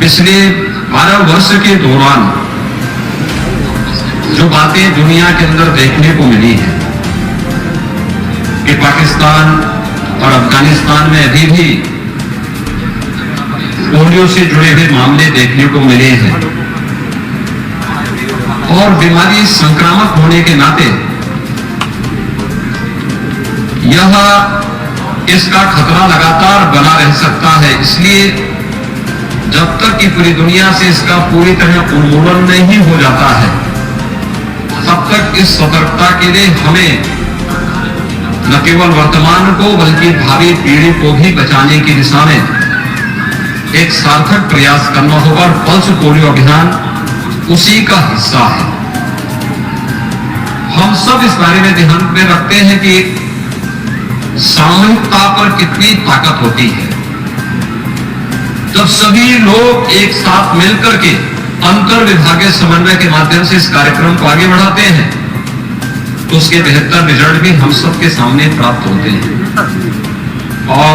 पिछले 12 वर्ष के दौरान जो बातें दुनिया के अंदर देखने को मिली है कि पाकिस्तान और अफगानिस्तान में अभी भी पोलियो से जुड़े हुए मामले देखने को मिले हैं और बीमारी संक्रामक होने के नाते यह इसका खतरा लगातार बना रह सकता है। इसलिए जब तक कि पूरी दुनिया से इसका पूरी तरह उन्मूलन नहीं हो जाता है तब तक इस सतर्कता के लिए हमें न केवल वर्तमान को बल्कि भावी पीढ़ी को भी बचाने की दिशा में एक सार्थक प्रयास करना होगा और पल्स पोलियो अभियान उसी का हिस्सा है। हम सब इस बारे में ध्यान में रखते हैं कि सामूहिकता पर कितनी ताकत होती है। जब सभी लोग एक साथ मिलकर के अंतर विभागीय समन्वय के माध्यम से इस कार्यक्रम को आगे बढ़ाते हैं तो उसके बेहतर रिजल्ट भी हम सबके सामने प्राप्त होते हैं। और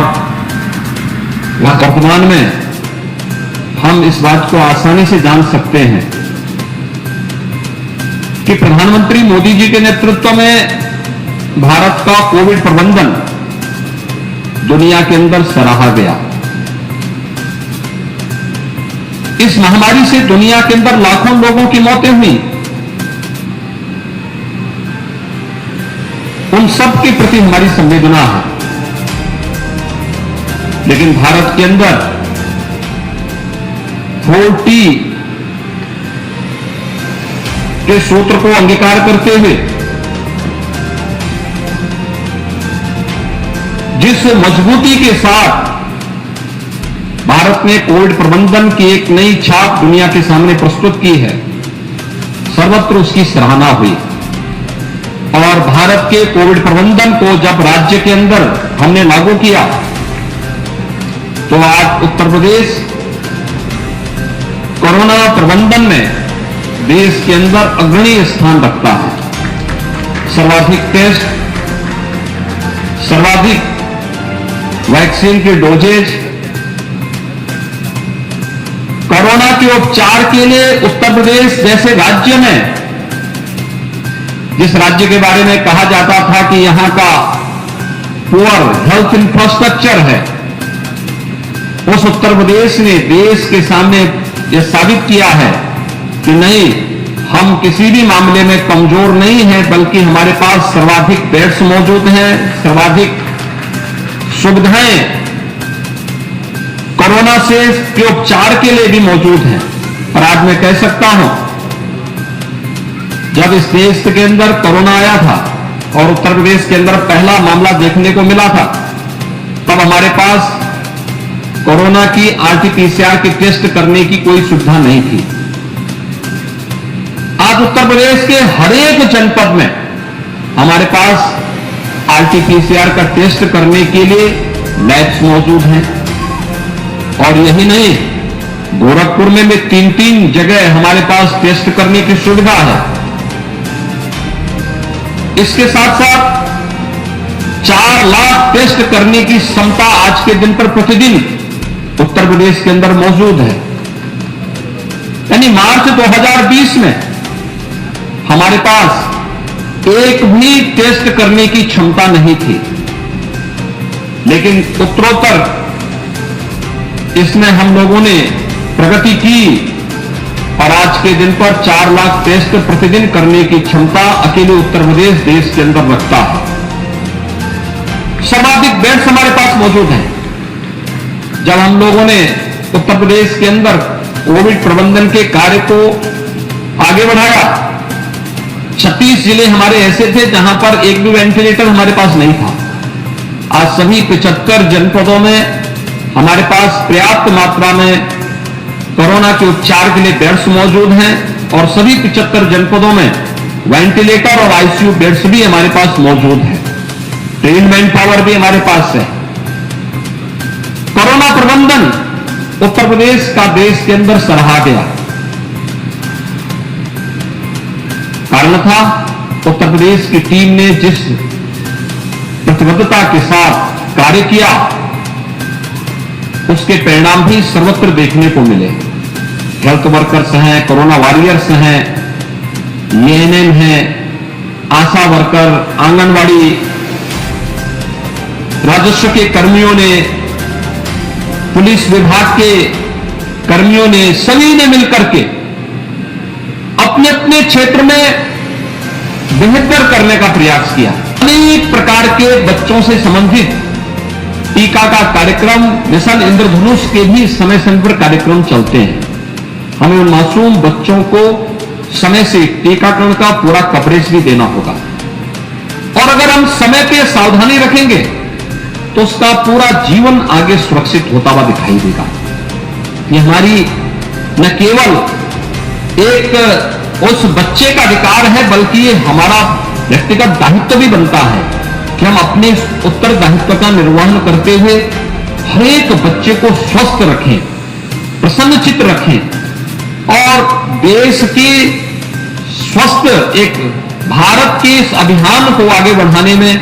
वर्तमान में हम इस बात को आसानी से जान सकते हैं कि प्रधानमंत्री मोदी जी के नेतृत्व में भारत का कोविड प्रबंधन दुनिया के अंदर सराहा गया। इस महामारी से दुनिया के अंदर लाखों लोगों की मौतें हुई। उन सब के प्रति हमारी संवेदना है, लेकिन भारत के अंदर 4T के सूत्र को अंगीकार करते हुए जिस मजबूती के साथ भारत ने कोविड प्रबंधन की एक नई छाप दुनिया के सामने प्रस्तुत की है, सर्वत्र उसकी सराहना हुई। और भारत के कोविड प्रबंधन को जब राज्य के अंदर हमने लागू किया तो आज उत्तर प्रदेश कोरोना प्रबंधन में देश के अंदर अग्रणी स्थान रखता है। सर्वाधिक टेस्ट, सर्वाधिक वैक्सीन के डोजेज, कोरोना के उपचार के लिए उत्तर प्रदेश जैसे राज्य में, जिस राज्य के बारे में कहा जाता था कि यहां का पुअर हेल्थ इंफ्रास्ट्रक्चर है, उस उत्तर प्रदेश ने देश के सामने यह साबित किया है कि नहीं, हम किसी भी मामले में कमजोर नहीं हैं, बल्कि हमारे पास सर्वाधिक बेड्स मौजूद हैं, सर्वाधिक सुविधाएं कोरोना से के उपचार के लिए भी मौजूद हैं। और आज मैं कह सकता हूं, जब इस देश के अंदर कोरोना आया था और उत्तर प्रदेश के अंदर पहला मामला देखने को मिला था, तब हमारे पास कोरोना की RT-PCR के टेस्ट करने की कोई सुविधा नहीं थी। आज उत्तर प्रदेश के हर एक जनपद में हमारे पास RT-PCR का टेस्ट करने के लिए लैब्स मौजूद हैं। और यही नहीं, गोरखपुर में भी 3 जगह हमारे पास टेस्ट करने की सुविधा है। इसके साथ साथ 4 लाख टेस्ट करने की क्षमता आज के दिन पर प्रतिदिन उत्तर प्रदेश के अंदर मौजूद है। यानी मार्च 2020 में हमारे पास एक भी टेस्ट करने की क्षमता नहीं थी, लेकिन उत्तरोत्तर इसमें हम लोगों ने प्रगति की और आज के दिन पर 4 लाख टेस्ट प्रतिदिन करने की क्षमता अकेले उत्तर प्रदेश देश के अंदर रखता है। सर्वाधिक बेड्स हमारे पास मौजूद हैं। जब हम लोगों ने उत्तर प्रदेश के अंदर कोविड प्रबंधन के कार्य को आगे बढ़ाया, 36 जिले हमारे ऐसे थे जहां पर एक भी वेंटिलेटर हमारे पास नहीं था। आज सभी 75 जनपदों में हमारे पास पर्याप्त मात्रा में कोरोना के उपचार के लिए बेड्स मौजूद हैं और सभी 75 जनपदों में वेंटिलेटर और ICU बेड्स भी हमारे पास मौजूद हैं। ट्रेन मैन पावर भी हमारे पास है। कोरोना प्रबंधन उत्तर प्रदेश का देश के अंदर सराहा गया। कारण था उत्तर प्रदेश की टीम ने जिस प्रतिबद्धता के साथ कार्य किया, उसके परिणाम भी सर्वत्र देखने को मिले। हेल्थ वर्कर्स हैं, कोरोना वॉरियर्स हैं, एएनएम हैं, आशा वर्कर, आंगनवाड़ी, राजस्व के कर्मियों ने, पुलिस विभाग के कर्मियों ने, सभी ने मिलकर के अपने अपने क्षेत्र में बेहतर करने का प्रयास किया। अनेक प्रकार के बच्चों से संबंधित टीका का कार्यक्रम, मिशन इंद्रधनुष के भी समय समय पर कार्यक्रम चलते हैं। हमें उन मासूम बच्चों को समय से टीकाकरण का पूरा कवरेज भी देना होगा, और अगर हम समय पे सावधानी रखेंगे तो उसका पूरा जीवन आगे सुरक्षित होता हुआ दिखाई देगा। ये हमारी न केवल एक उस बच्चे का अधिकार है, बल्कि ये हमारा व्यक्तिगत दायित्व भी बनता है कि हम अपने उत्तरदायित्व का निर्वहन करते हुए हर एक बच्चे को स्वस्थ रखें, प्रसन्नचित्त रखें, और देश के स्वस्थ एक भारत के इस अभियान को आगे बढ़ाने में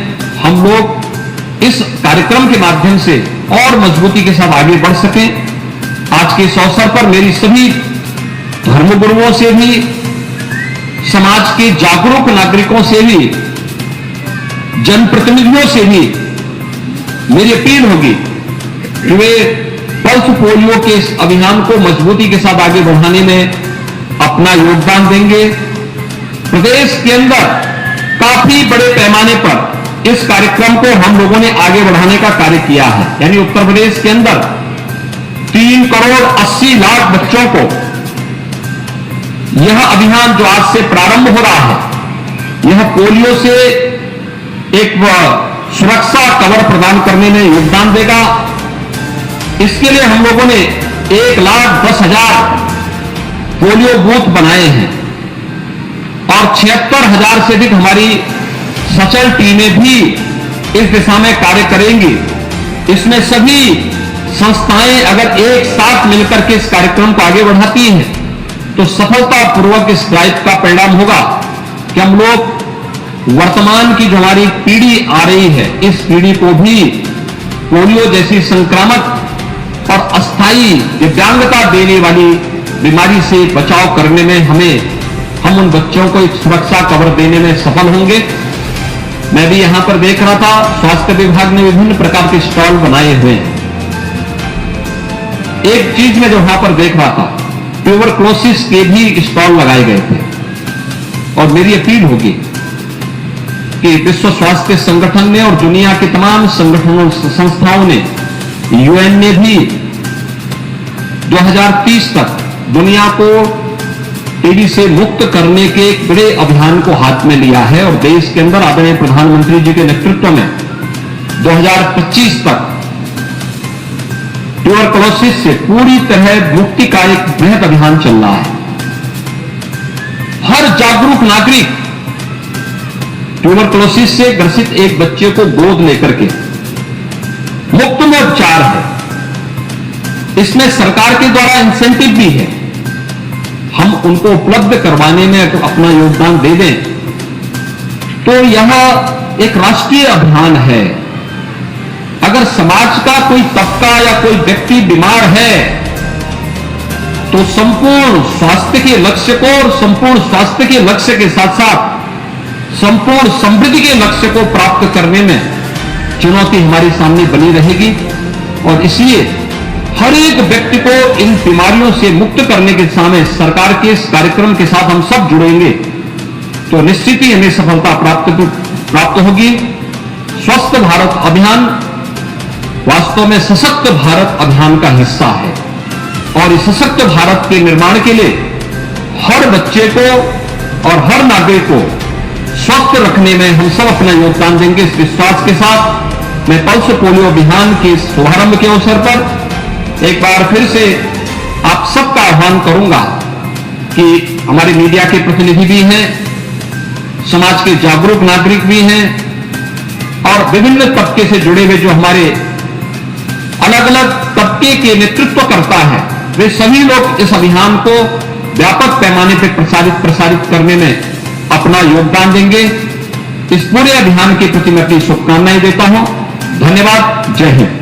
हम लोग इस कार्यक्रम के माध्यम से और मजबूती के साथ आगे बढ़ सकें। आज के इस अवसर पर मेरी सभी धर्मगुरुओं से भी, समाज के जागरूक नागरिकों से भी, जनप्रतिनिधियों से भी मेरी अपील होगी कि वे पल्स पोलियो के इस अभियान को मजबूती के साथ आगे बढ़ाने में अपना योगदान देंगे। प्रदेश के अंदर काफी बड़े पैमाने पर इस कार्यक्रम को हम लोगों ने आगे बढ़ाने का कार्य किया है। यानी उत्तर प्रदेश के अंदर 3 करोड़ 80 लाख बच्चों को यह अभियान जो आज से प्रारंभ हो रहा है, यह पोलियो से एक सुरक्षा कवर प्रदान करने में योगदान देगा। इसके लिए हम लोगों ने 1,10,000 पोलियो बूथ बनाए हैं और 76,000 से अधिक हमारी सचल टीमें भी इस दिशा में कार्य करेंगी। इसमें सभी संस्थाएं अगर एक साथ मिलकर के इस कार्यक्रम को आगे बढ़ाती हैं तो सफलतापूर्वक इस ड्राइव का परिणाम होगा कि हम लोग वर्तमान की जो हमारी पीढ़ी आ रही है, इस पीढ़ी को भी पोलियो जैसी संक्रामक और अस्थायी दिव्यांगता देने वाली बीमारी से बचाव करने में हम उन बच्चों को एक सुरक्षा कवर देने में सफल होंगे। मैं भी यहां पर देख रहा था, स्वास्थ्य विभाग ने विभिन्न प्रकार के स्टॉल बनाए हुए हैं। एक चीज में जो यहां पर देख रहा था, ट्यूबरक्लोसिस के भी स्टॉल लगाए गए थे, और मेरी अपील होगी कि विश्व स्वास्थ्य संगठन ने और दुनिया के तमाम संगठनों संस्थाओं ने, यूएन ने भी 2030 तक दुनिया को टीबी से मुक्त करने के एक बड़े अभियान को हाथ में लिया है, और देश के अंदर आदरणीय प्रधानमंत्री जी के नेतृत्व में 2025 तक ट्यूबरक्लोसिस से पूरी तरह मुक्ति का एक बृहद अभियान चल रहा है। हर जागरूक नागरिक ट्यूबरक्लोसिस से ग्रसित एक बच्चे को गोद लेकर के मुफ्त में उपचार है। इसमें सरकार के द्वारा इंसेंटिव भी है। हम उनको उपलब्ध करवाने में अगर अपना योगदान दे दें तो यह एक राष्ट्रीय अभियान है। अगर समाज का कोई तबका या कोई व्यक्ति बीमार है तो संपूर्ण स्वास्थ्य के लक्ष्य को, और संपूर्ण स्वास्थ्य के लक्ष्य के साथ साथ संपूर्ण समृद्धि के लक्ष्य को प्राप्त करने में चुनौती हमारे सामने बनी रहेगी। और इसलिए हर एक व्यक्ति को इन बीमारियों से मुक्त करने के समय सरकार के इस कार्यक्रम के साथ हम सब जुड़ेंगे तो निश्चित ही हमें सफलता प्राप्त होगी। स्वस्थ भारत अभियान वास्तव में सशक्त भारत अभियान का हिस्सा है, और इस सशक्त भारत के निर्माण के लिए हर बच्चे को और हर नागरिक को स्वस्थ रखने में हम सब अपना योगदान देंगे। इस विश्वास के साथ मैं पल्स पोलियो अभियान के शुभारंभ के अवसर पर एक बार फिर से आप सबका आह्वान करूंगा कि हमारे मीडिया के प्रतिनिधि भी हैं, समाज के जागरूक नागरिक भी हैं, और विभिन्न तबके से जुड़े हुए जो हमारे अलग अलग तबके के नेतृत्व करता है, वे सभी लोग इस अभियान को व्यापक पैमाने पर प्रसारित करने में अपना योगदान देंगे। इस पूरे अभियान के प्रति मैं अपनी शुभकामनाएं देता हूं। धन्यवाद। जय हिंद।